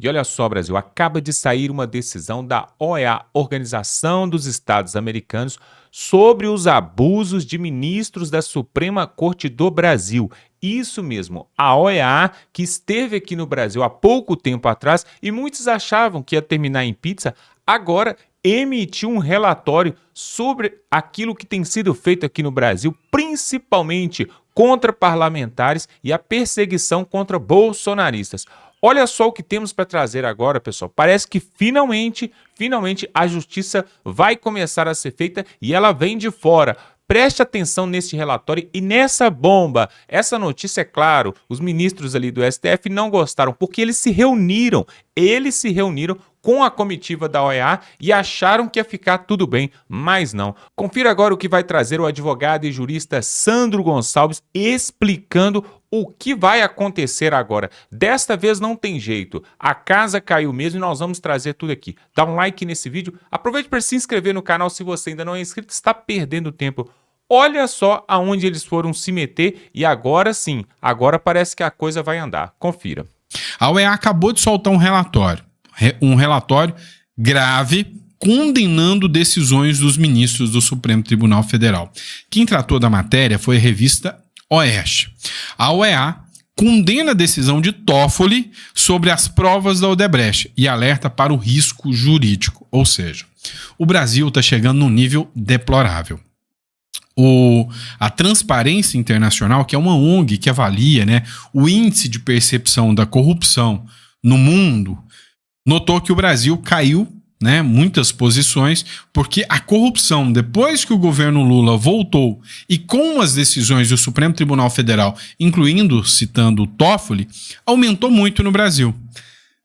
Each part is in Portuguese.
E olha só, Brasil, acaba de sair uma decisão da OEA, Organização dos Estados Americanos, sobre os abusos de ministros da Suprema Corte do Brasil. Isso mesmo, a OEA, que esteve aqui no Brasil há pouco tempo atrás e muitos achavam que ia terminar em pizza, agora emitiu um relatório sobre aquilo que tem sido feito aqui no Brasil, principalmente contra parlamentares e a perseguição contra bolsonaristas. Olha só o que temos para trazer agora, pessoal. Parece que finalmente a justiça vai começar a ser feita e ela vem de fora. Preste atenção nesse relatório e nessa bomba. Essa notícia, é claro, os ministros ali do STF não gostaram, porque eles se reuniram com a comitiva da OEA e acharam que ia ficar tudo bem, mas não. Confira agora o que vai trazer o advogado e jurista Sandro Gonçalves explicando o que vai acontecer agora. Desta vez não tem jeito, a casa caiu mesmo e nós vamos trazer tudo aqui. Dá um like nesse vídeo, aproveite para se inscrever no canal se você ainda não é inscrito, está perdendo tempo. Olha só aonde eles foram se meter e agora sim, agora parece que a coisa vai andar. Confira. A OEA acabou de soltar um relatório grave condenando decisões dos ministros do Supremo Tribunal Federal. Quem tratou da matéria foi a revista Oeste. A OEA condena a decisão de Toffoli sobre as provas da Odebrecht e alerta para o risco jurídico, ou seja, o Brasil está chegando num nível deplorável. A Transparência Internacional, que é uma ONG que avalia, o índice de percepção da corrupção no mundo, notou que o Brasil caiu muitas posições, porque a corrupção, depois que o governo Lula voltou e com as decisões do Supremo Tribunal Federal, citando o Toffoli, aumentou muito no Brasil.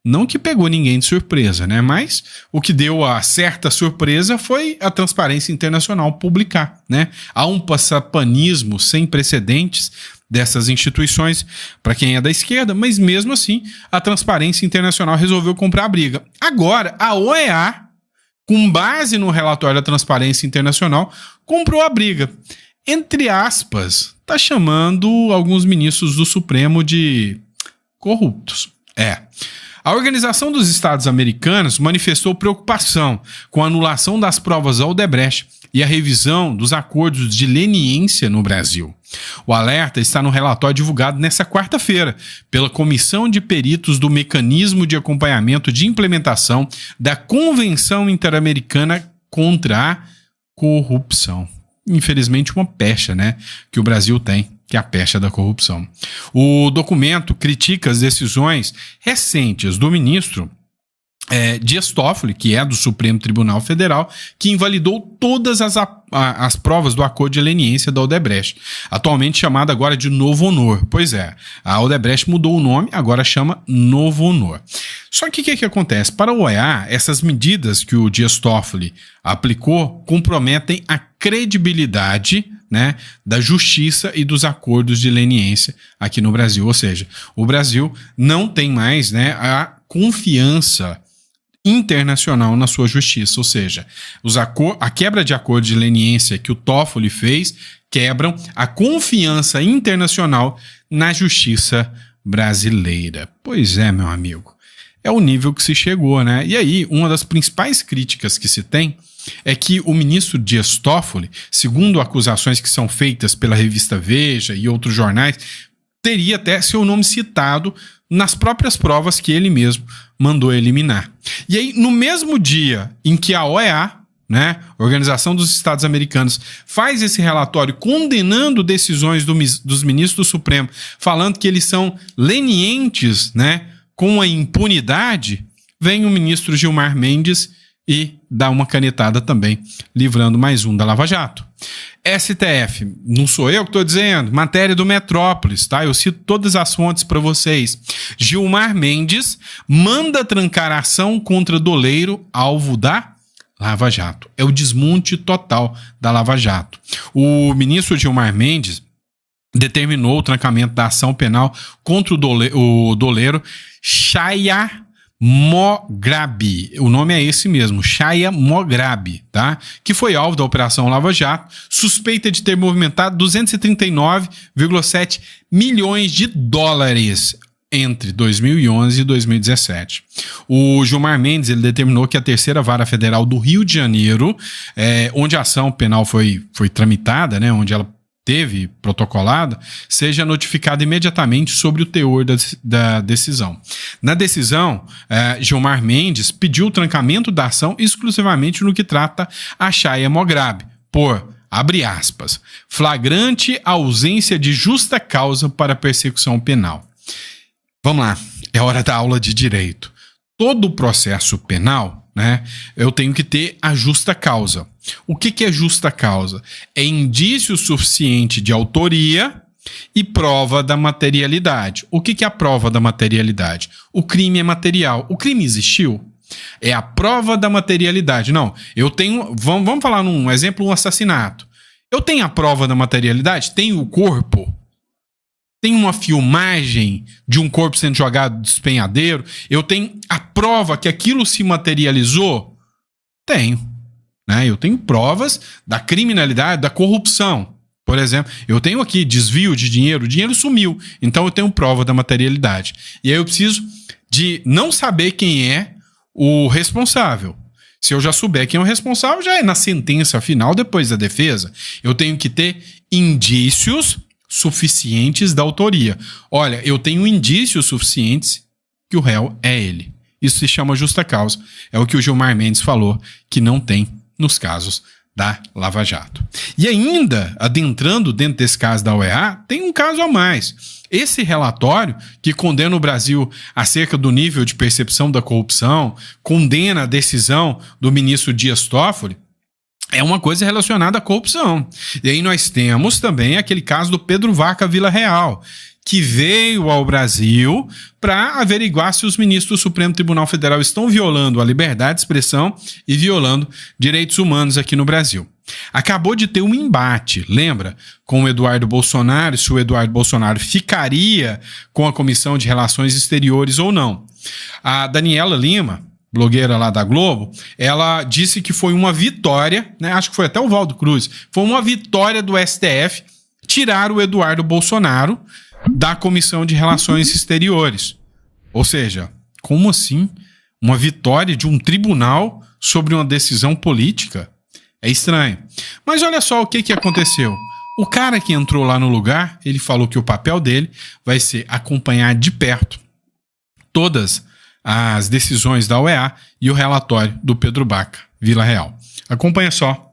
Não que pegou ninguém de surpresa, mas o que deu a certa surpresa foi a Transparência Internacional publicar. Há um passapanismo sem precedentes dessas instituições para quem é da esquerda, mas mesmo assim a Transparência Internacional resolveu comprar a briga. Agora, a OEA, com base no relatório da Transparência Internacional, comprou a briga. Entre aspas, está chamando alguns ministros do Supremo de corruptos. A Organização dos Estados Americanos manifestou preocupação com a anulação das provas da Odebrecht e a revisão dos acordos de leniência no Brasil. O alerta está no relatório divulgado nesta quarta-feira pela Comissão de Peritos do Mecanismo de Acompanhamento de Implementação da Convenção Interamericana contra a Corrupção. Infelizmente, uma pecha, que o Brasil tem, que é a pecha da corrupção. O documento critica as decisões recentes do ministro Dias Toffoli, que é do Supremo Tribunal Federal, que invalidou todas as provas do acordo de leniência da Odebrecht, atualmente chamada agora de Novo Honor. Pois é, a Odebrecht mudou o nome, agora chama Novo Honor. Só que o que acontece? Para o OEA, essas medidas que o Dias Toffoli aplicou comprometem a credibilidade da justiça e dos acordos de leniência aqui no Brasil. Ou seja, o Brasil não tem mais a confiança internacional na sua justiça, ou seja, a quebra de acordo de leniência que o Toffoli fez quebram a confiança internacional na justiça brasileira. Pois é, meu amigo, é o nível que se chegou, E aí, uma das principais críticas que se tem é que o ministro Dias Toffoli, segundo acusações que são feitas pela revista Veja e outros jornais, teria até seu nome citado nas próprias provas que ele mesmo mandou eliminar. E aí, no mesmo dia em que a OEA, Organização dos Estados Americanos, faz esse relatório condenando decisões dos ministros do Supremo, falando que eles são lenientes, com a impunidade, vem o ministro Gilmar Mendes e dá uma canetada também, livrando mais um da Lava Jato. STF, não sou eu que estou dizendo, matéria do Metrópolis, Eu cito todas as fontes para vocês. Gilmar Mendes manda trancar a ação contra doleiro, alvo da Lava Jato. É o desmonte total da Lava Jato. O ministro Gilmar Mendes determinou o trancamento da ação penal contra o doleiro Chaya Mograbi, o nome é esse mesmo, Chaya Mograbi, que foi alvo da Operação Lava Jato, suspeita de ter movimentado 239,7 milhões de dólares. entre 2011 e 2017. O Gilmar Mendes ele determinou que a terceira vara federal do Rio de Janeiro, onde a ação penal foi tramitada, né, onde ela teve protocolada, seja notificada imediatamente sobre o teor da decisão. Na decisão, Gilmar Mendes pediu o trancamento da ação exclusivamente no que trata a Chaia Hemograbe, por, abre aspas, flagrante ausência de justa causa para persecução penal. Vamos lá, é hora da aula de direito. Todo o processo penal, né, eu tenho que ter a justa causa. O que é justa causa? É indício suficiente de autoria e prova da materialidade. O que é a prova da materialidade? O crime é material. O crime existiu? É a prova da materialidade. Não, eu tenho... Vamos falar num exemplo, um assassinato. Eu tenho a prova da materialidade? Tenho o corpo? Tem uma filmagem de um corpo sendo jogado do despenhadeiro? Eu tenho a prova que aquilo se materializou? Tenho. Né? Eu tenho provas da criminalidade, da corrupção. Por exemplo, eu tenho aqui desvio de dinheiro, o dinheiro sumiu. Então eu tenho prova da materialidade. E aí eu preciso de não saber quem é o responsável. Se eu já souber quem é o responsável, já é na sentença final, depois da defesa. Eu tenho que ter indícios suficientes da autoria. Olha, eu tenho indícios suficientes que o réu é ele. Isso se chama justa causa. É o que o Gilmar Mendes falou, que não tem nos casos da Lava Jato. E ainda, adentrando dentro desse caso da OEA, tem um caso a mais. Esse relatório, que condena o Brasil acerca do nível de percepção da corrupção, condena a decisão do ministro Dias Toffoli, é uma coisa relacionada à corrupção. E aí nós temos também aquele caso do Pedro Vaca Vila Real, que veio ao Brasil para averiguar se os ministros do Supremo Tribunal Federal estão violando a liberdade de expressão e violando direitos humanos aqui no Brasil. Acabou de ter um embate, lembra? Com o Eduardo Bolsonaro, se o Eduardo Bolsonaro ficaria com a Comissão de Relações Exteriores ou não. A Daniela Lima, blogueira lá da Globo, ela disse que foi uma vitória, né? Acho que foi até o Valdo Cruz, foi uma vitória do STF tirar o Eduardo Bolsonaro da Comissão de Relações Exteriores. Ou seja, como assim? Uma vitória de um tribunal sobre uma decisão política? É estranho. Mas olha só o que aconteceu. O cara que entrou lá no lugar, ele falou que o papel dele vai ser acompanhar de perto todas as decisões da OEA e o relatório do Pedro Vaca Vila Real. Acompanha só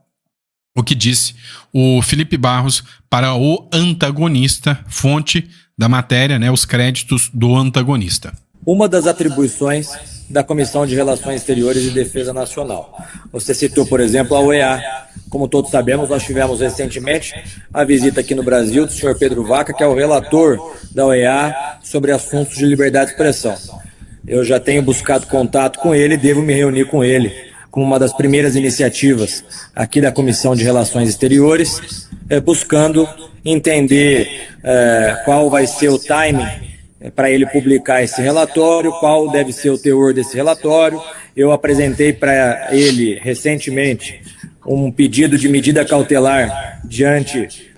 o que disse o Felipe Barros para o antagonista, fonte da matéria, né, os créditos do antagonista. Uma das atribuições da Comissão de Relações Exteriores e Defesa Nacional. Você citou, por exemplo, a OEA. Como todos sabemos, nós tivemos recentemente a visita aqui no Brasil do senhor Pedro Vaca, que é o relator da OEA sobre assuntos de liberdade de expressão. Eu já tenho buscado contato com ele e devo me reunir com ele como uma das primeiras iniciativas aqui da Comissão de Relações Exteriores, buscando entender qual vai ser o timing para ele publicar esse relatório, qual deve ser o teor desse relatório. Eu apresentei para ele recentemente um pedido de medida cautelar diante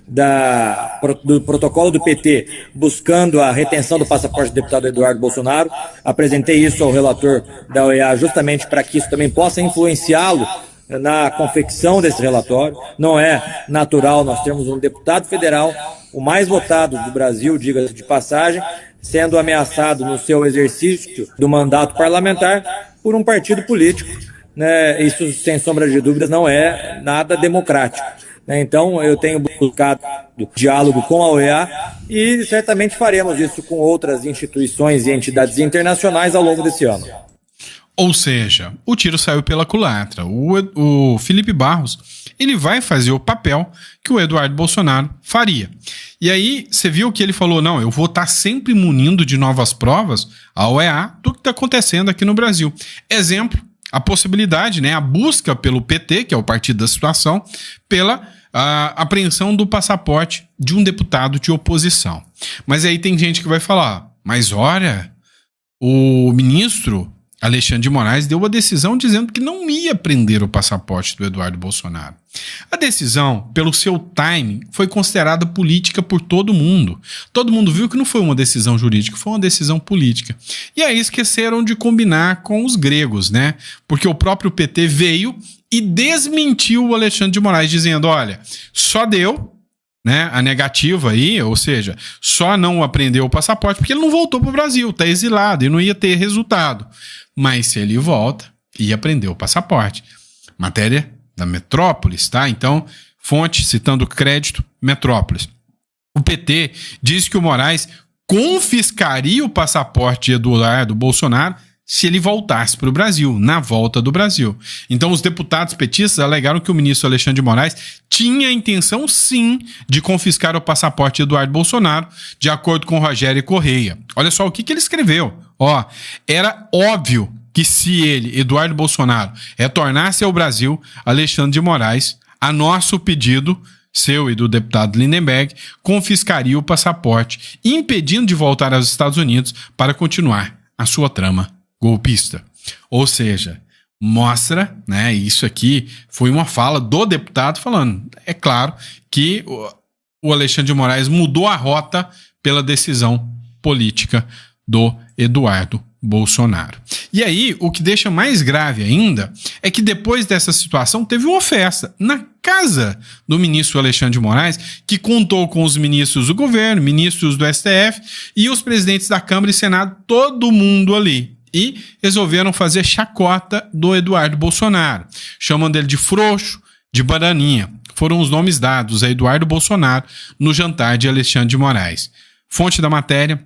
do protocolo do PT, buscando a retenção do passaporte do deputado Eduardo Bolsonaro. Apresentei isso ao relator da OEA justamente para que isso também possa influenciá-lo na confecção desse relatório. Não é natural nós termos um deputado federal, o mais votado do Brasil, diga-se de passagem, sendo ameaçado no seu exercício do mandato parlamentar por um partido político, né? Isso, sem sombra de dúvidas, não é nada democrático. Então, eu tenho buscado diálogo com a OEA e certamente faremos isso com outras instituições e entidades internacionais ao longo desse ano. Ou seja, o tiro saiu pela culatra. O Felipe Barros, ele vai fazer o papel que o Eduardo Bolsonaro faria. E aí, você viu que ele falou, não, eu vou estar sempre munindo de novas provas a OEA do que está acontecendo aqui no Brasil. Exemplo, a possibilidade, né, a busca pelo PT, que é o partido da situação, pela apreensão do passaporte de um deputado de oposição. Mas aí tem gente que vai falar, mas olha, o ministro Alexandre de Moraes deu a decisão dizendo que não ia prender o passaporte do Eduardo Bolsonaro. A decisão, pelo seu timing, foi considerada política por todo mundo. Todo mundo viu que não foi uma decisão jurídica, foi uma decisão política. E aí esqueceram de combinar com os gregos, né? Porque o próprio PT veio e desmentiu o Alexandre de Moraes, dizendo, olha, só deu, né, a negativa aí, ou seja, só não apreendeu o passaporte porque ele não voltou para o Brasil, está exilado e não ia ter resultado. Mas se ele volta, ia apreender o passaporte. Matéria da Metrópolis, tá? Então, fonte, citando crédito, Metrópolis. O PT diz que o Moraes confiscaria o passaporte de Eduardo Bolsonaro se ele voltasse para o Brasil, na volta do Brasil. Então, os deputados petistas alegaram que o ministro Alexandre de Moraes tinha a intenção, sim, de confiscar o passaporte de Eduardo Bolsonaro, de acordo com Rogério Correia. Olha só o que ele escreveu. Ó, era óbvio que se ele, Eduardo Bolsonaro, retornasse ao Brasil, Alexandre de Moraes, a nosso pedido, seu e do deputado Lindenberg, confiscaria o passaporte, impedindo de voltar aos Estados Unidos para continuar a sua trama golpista. Ou seja, mostra, né, isso aqui foi uma fala do deputado falando, é claro que o Alexandre de Moraes mudou a rota pela decisão política do Eduardo Bolsonaro. E aí, o que deixa mais grave ainda é que depois dessa situação teve uma festa na casa do ministro Alexandre de Moraes, que contou com os ministros do governo, ministros do STF e os presidentes da Câmara e Senado, todo mundo ali. E resolveram fazer chacota do Eduardo Bolsonaro, chamando ele de frouxo, de bananinha. Foram os nomes dados a Eduardo Bolsonaro no jantar de Alexandre de Moraes. Fonte da matéria,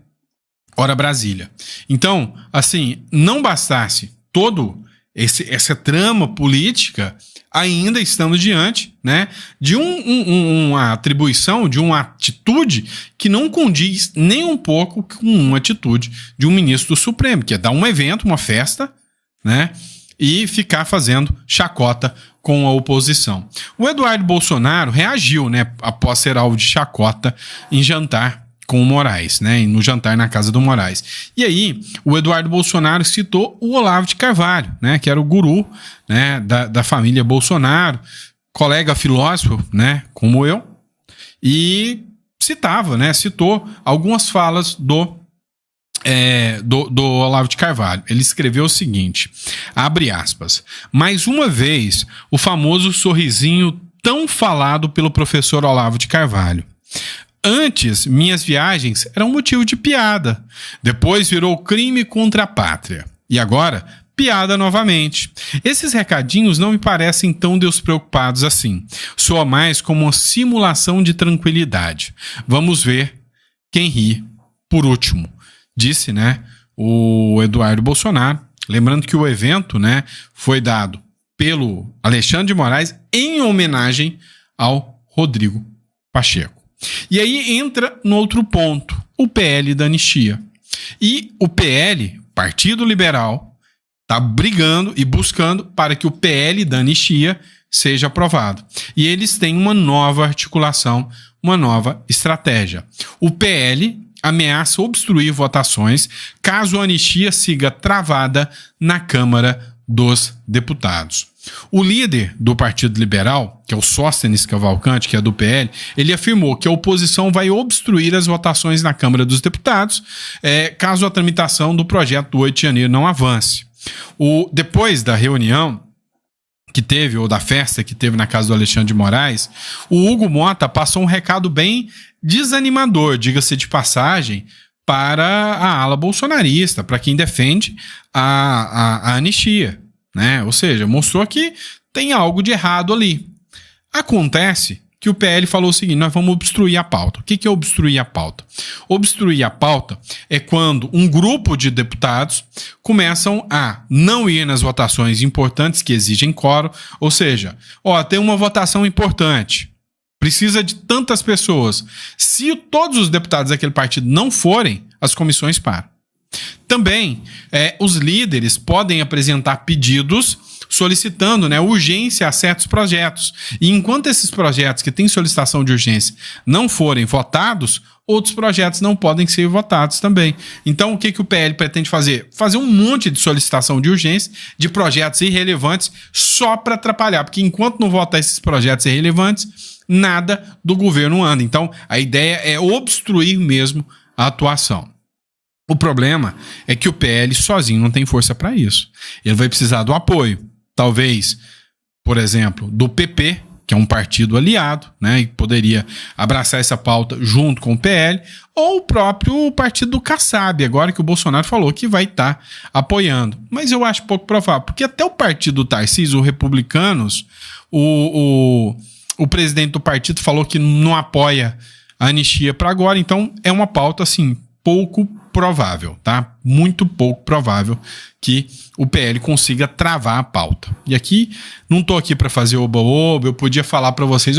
Hora Brasília. Então, assim, não bastasse todo essa trama política, ainda estamos diante, né, de uma atribuição, de uma atitude que não condiz nem um pouco com uma atitude de um ministro do Supremo, que é dar um evento, uma festa, né, e ficar fazendo chacota com a oposição. O Eduardo Bolsonaro reagiu, né, após ser alvo de chacota em jantar com o Moraes, né, no jantar na casa do Moraes. E aí, o Eduardo Bolsonaro citou o Olavo de Carvalho, né, que era o guru, né, da família Bolsonaro, colega filósofo, né, como eu, e citou algumas falas do Olavo de Carvalho. Ele escreveu o seguinte, abre aspas, mais uma vez, o famoso sorrisinho tão falado pelo professor Olavo de Carvalho. Antes, minhas viagens eram motivo de piada. Depois virou crime contra a pátria. E agora, piada novamente. Esses recadinhos não me parecem tão despreocupados assim. Soa mais como uma simulação de tranquilidade. Vamos ver quem ri por último. Disse, né, o Eduardo Bolsonaro. Lembrando que o evento, né, foi dado pelo Alexandre de Moraes em homenagem ao Rodrigo Pacheco. E aí entra no outro ponto, o PL da anistia. E o PL, Partido Liberal, está brigando e buscando para que o PL da anistia seja aprovado. E eles têm uma nova articulação, uma nova estratégia. O PL ameaça obstruir votações caso a anistia siga travada na Câmara dos Deputados. O líder do Partido Liberal, que é o Sóstenes Cavalcante, que é do PL, ele afirmou que a oposição vai obstruir as votações na Câmara dos Deputados caso a tramitação do projeto do 8 de janeiro não avance. Depois da reunião que teve, ou da festa que teve na casa do Alexandre de Moraes, o Hugo Mota passou um recado bem desanimador, diga-se de passagem, para a ala bolsonarista, para quem defende a anistia, né? Ou seja, mostrou que tem algo de errado ali. Acontece que o PL falou o seguinte, nós vamos obstruir a pauta. O que é obstruir a pauta? Obstruir a pauta é quando um grupo de deputados começam a não ir nas votações importantes que exigem quórum, ou seja, tem uma votação importante, precisa de tantas pessoas. Se todos os deputados daquele partido não forem, as comissões param. Também, os líderes podem apresentar pedidos solicitando, né, urgência a certos projetos. E enquanto esses projetos que têm solicitação de urgência não forem votados, outros projetos não podem ser votados também. Então, o que o PL pretende fazer? Fazer um monte de solicitação de urgência de projetos irrelevantes só para atrapalhar, porque enquanto não votar esses projetos irrelevantes, nada do governo anda. Então, a ideia é obstruir mesmo a atuação. O problema é que o PL sozinho não tem força para isso. Ele vai precisar do apoio, talvez, por exemplo, do PP, que é um partido aliado, né, e poderia abraçar essa pauta junto com o PL, ou o próprio partido do Kassab, agora que o Bolsonaro falou que vai estar apoiando. Mas eu acho pouco provável, porque até o partido do Tarcísio, os republicanos, o presidente do partido falou que não apoia a anistia para agora, então é uma pauta assim, pouco provável, tá? Muito pouco provável que o PL consiga travar a pauta. E aqui, não tô aqui para fazer oba-oba, eu podia falar para vocês,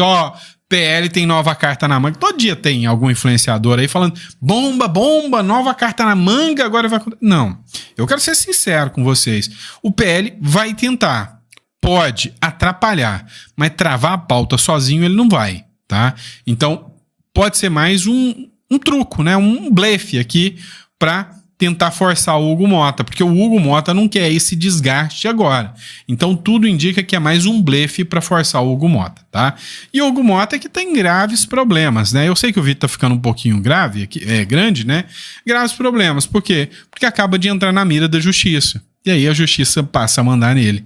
PL tem nova carta na manga. Todo dia tem algum influenciador aí falando, bomba, nova carta na manga, agora vai... Não, eu quero ser sincero com vocês. O PL vai tentar, pode atrapalhar, mas travar a pauta sozinho ele não vai, tá? Então, pode ser mais um truco, né? Um blefe aqui para tentar forçar o Hugo Mota, porque o Hugo Mota não quer esse desgaste agora. Então tudo indica que é mais um blefe para forçar o Hugo Mota, tá? E o Hugo Mota é que tem graves problemas, né? Eu sei que o vídeo tá ficando um pouquinho grave, grande, né? Graves problemas, por quê? Porque acaba de entrar na mira da justiça. E aí a justiça passa a mandar nele.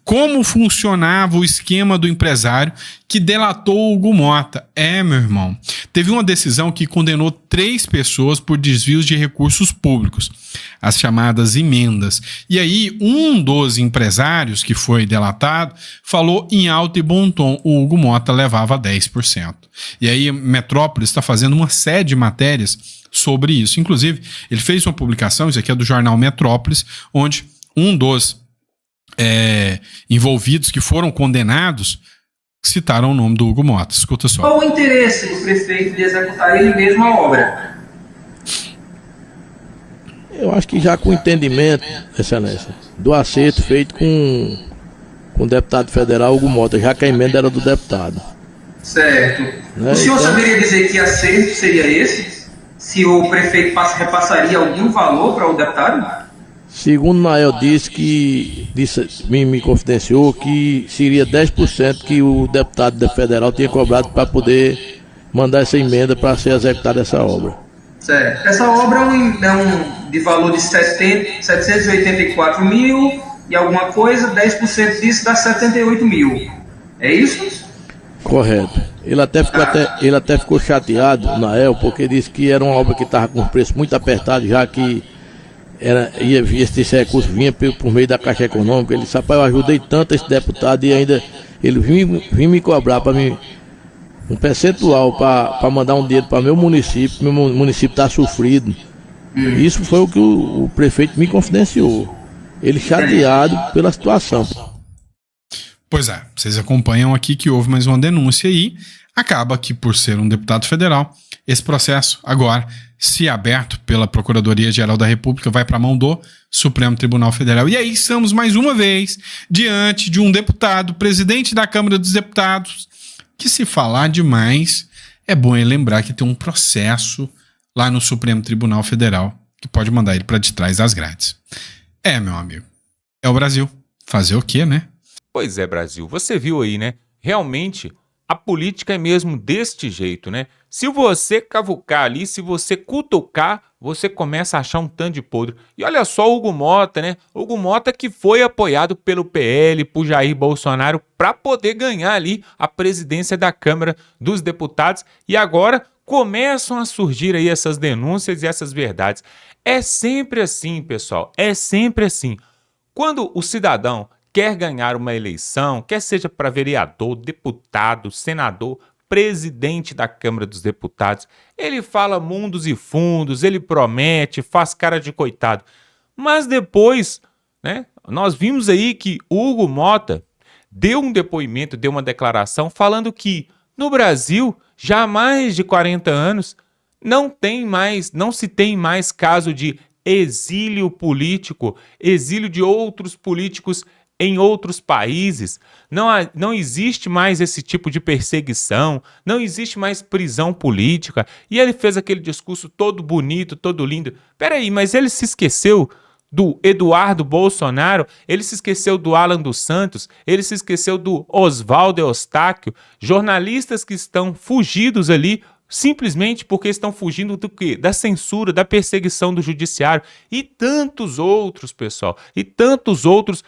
Como funcionava o esquema do empresário que delatou o Hugo Mota? Meu irmão, teve uma decisão que condenou 3 pessoas por desvios de recursos públicos, as chamadas emendas. E aí, um dos empresários que foi delatado falou em alto e bom tom, o Hugo Mota levava 10%. E aí, Metrópolis está fazendo uma série de matérias sobre isso. Inclusive, ele fez uma publicação, isso aqui é do jornal Metrópolis, onde um dos envolvidos que foram condenados citaram o nome do Hugo Mota. Escuta só. Qual o interesse do prefeito de executar ele mesmo a obra? Eu acho que já com o entendimento, Excelência, do acerto feito com o deputado federal Hugo Mota, já que a emenda era do deputado. Certo. Né? O senhor saberia dizer que acerto seria esse? Se o prefeito repassaria algum valor para o deputado? Segundo Nael me confidenciou que seria 10% que o deputado federal tinha cobrado para poder mandar essa emenda para ser executada essa obra. Certo. Essa obra é de valor de 784 mil e alguma coisa, 10% disso dá 78 mil. É isso? Correto. Ele até ficou chateado, Nael, porque disse que era uma obra que estava com preço muito apertado, já que esse recurso vinha por meio da Caixa Econômica. Ele disse, rapaz, eu ajudei tanto esse deputado e ainda ele vinha me cobrar para mim um percentual para mandar um dinheiro para meu município está sofrido. Isso foi o que o prefeito me confidenciou. Ele chateado pela situação. Pois é, vocês acompanham aqui que houve mais uma denúncia e acaba que, por ser um deputado federal, esse processo agora, se aberto pela Procuradoria-Geral da República, vai para a mão do Supremo Tribunal Federal. E aí estamos mais uma vez diante de um deputado, presidente da Câmara dos Deputados, que, se falar demais, é bom ele lembrar que tem um processo lá no Supremo Tribunal Federal que pode mandar ele para de trás das grades. Meu amigo, é o Brasil. Fazer o quê, né? Pois é, Brasil. Você viu aí, né? Realmente, a política é mesmo deste jeito, né? Se você cavucar ali, se você cutucar, você começa a achar um tanto de podre. E olha só o Hugo Mota, né? O Hugo Mota que foi apoiado pelo PL, por Jair Bolsonaro, para poder ganhar ali a presidência da Câmara dos Deputados. E agora começam a surgir aí essas denúncias e essas verdades. É sempre assim, pessoal. É sempre assim. Quando o cidadão quer ganhar uma eleição, quer seja para vereador, deputado, senador, presidente da Câmara dos Deputados, ele fala mundos e fundos, ele promete, faz cara de coitado. Mas depois, né, nós vimos aí que o Hugo Mota deu um depoimento, deu uma declaração falando que no Brasil, já há mais de 40 anos, não se tem mais caso de exílio político, exílio de outros políticos em outros países, não existe mais esse tipo de perseguição, não existe mais prisão política. E ele fez aquele discurso todo bonito, todo lindo. Peraí, mas ele se esqueceu do Eduardo Bolsonaro, ele se esqueceu do Alan dos Santos, ele se esqueceu do Oswaldo Eustáquio, jornalistas que estão fugidos ali, simplesmente porque estão fugindo do quê? Da censura, da perseguição do judiciário. E tantos outros, pessoal, e tantos outros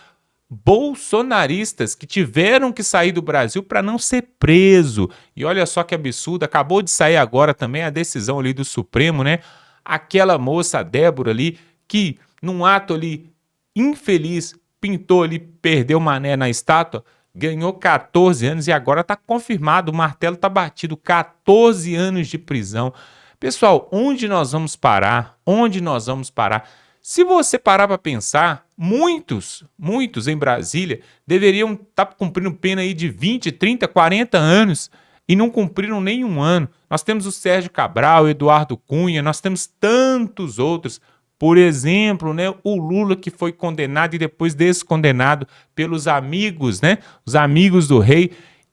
bolsonaristas que tiveram que sair do Brasil para não ser preso. E olha só que absurdo, acabou de sair agora também a decisão ali do Supremo, né? Aquela moça, a Débora ali, que num ato ali infeliz, pintou ali, perdeu o mané na estátua, ganhou 14 anos e agora está confirmado, o martelo está batido, 14 anos de prisão. Pessoal, onde nós vamos parar? Onde nós vamos parar? Se você parar para pensar, muitos em Brasília deveriam estar cumprindo pena aí de 20, 30, 40 anos e não cumpriram nenhum ano. Nós temos o Sérgio Cabral, o Eduardo Cunha, nós temos tantos outros. Por exemplo, né, o Lula, que foi condenado e depois descondenado pelos amigos, né, os amigos do rei.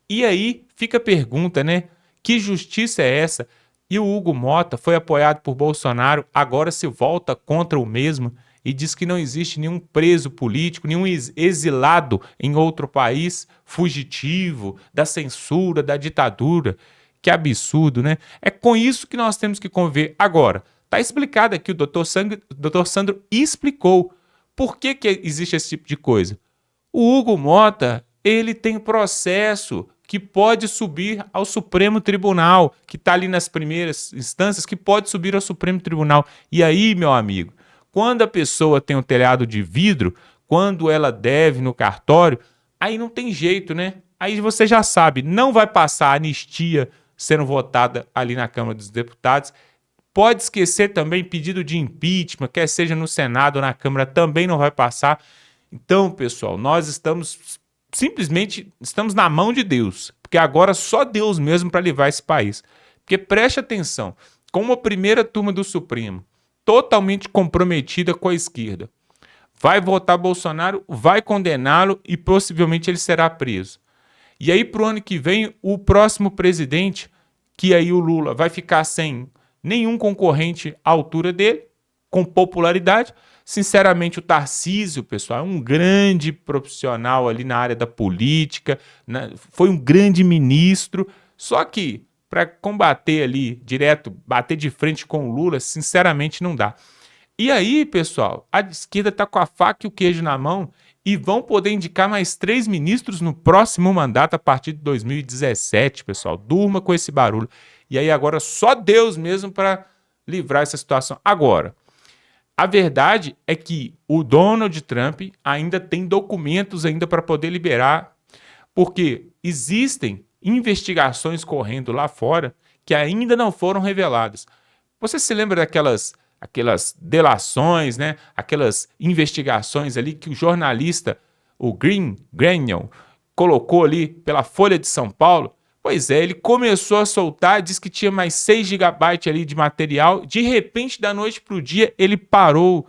E aí fica a pergunta, né, que justiça é essa? E o Hugo Mota foi apoiado por Bolsonaro, agora se volta contra o mesmo e diz que não existe nenhum preso político, nenhum exilado em outro país, fugitivo da censura, da ditadura. Que absurdo, né? É com isso que nós temos que conviver. Agora, está explicado aqui, o Dr. Sandro explicou por que existe esse tipo de coisa. O Hugo Mota, ele tem processo que pode subir ao Supremo Tribunal, que está ali nas primeiras instâncias, que pode subir ao Supremo Tribunal. E aí, meu amigo, quando a pessoa tem um telhado de vidro, quando ela deve no cartório, aí não tem jeito, né? Aí você já sabe, não vai passar a anistia sendo votada ali na Câmara dos Deputados. Pode esquecer também pedido de impeachment, quer seja no Senado ou na Câmara, também não vai passar. Então, pessoal, nós simplesmente estamos na mão de Deus, porque agora só Deus mesmo para livrar esse país. Porque preste atenção, como a primeira turma do Supremo, totalmente comprometida com a esquerda, vai votar Bolsonaro, vai condená-lo e possivelmente ele será preso. E aí, para o ano que vem, o próximo presidente, que aí o Lula vai ficar sem nenhum concorrente à altura dele, com popularidade. Sinceramente, o Tarcísio, pessoal, é um grande profissional ali na área da política, foi um grande ministro, só que para combater ali direto, bater de frente com o Lula, sinceramente não dá. E aí, pessoal, a esquerda está com a faca e o queijo na mão e vão poder indicar mais 3 ministros no próximo mandato a partir de 2017, pessoal. Durma com esse barulho. E aí agora só Deus mesmo para livrar essa situação. Agora, a verdade é que o Donald Trump ainda tem documentos ainda para poder liberar, porque existem investigações correndo lá fora que ainda não foram reveladas. Você se lembra daquelas delações, né? Aquelas investigações ali que o jornalista, o Granion, colocou ali pela Folha de São Paulo? Pois é, ele começou a soltar, disse que tinha mais 6 GB ali de material, de repente, da noite para o dia, ele parou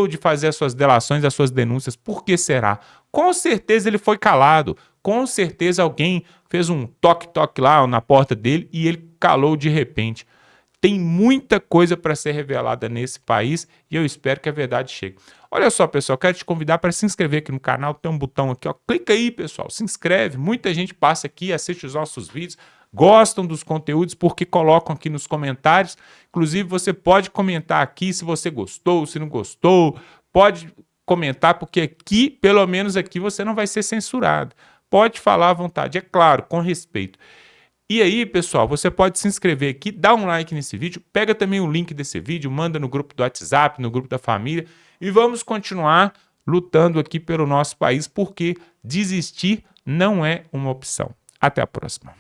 de fazer as suas delações, as suas denúncias. Por que será? Com certeza ele foi calado, com certeza alguém fez um toque-toque lá na porta dele e ele calou de repente. Tem muita coisa para ser revelada nesse país e eu espero que a verdade chegue. Olha só, pessoal, quero te convidar para se inscrever aqui no canal, tem um botão aqui, ó, clica aí, pessoal, se inscreve. Muita gente passa aqui, assiste os nossos vídeos, gostam dos conteúdos porque colocam aqui nos comentários. Inclusive, você pode comentar aqui se você gostou, se não gostou, pode comentar porque aqui, pelo menos aqui, você não vai ser censurado. Pode falar à vontade, é claro, com respeito. E aí, pessoal, você pode se inscrever aqui, dá um like nesse vídeo, pega também o link desse vídeo, manda no grupo do WhatsApp, no grupo da família e vamos continuar lutando aqui pelo nosso país porque desistir não é uma opção. Até a próxima.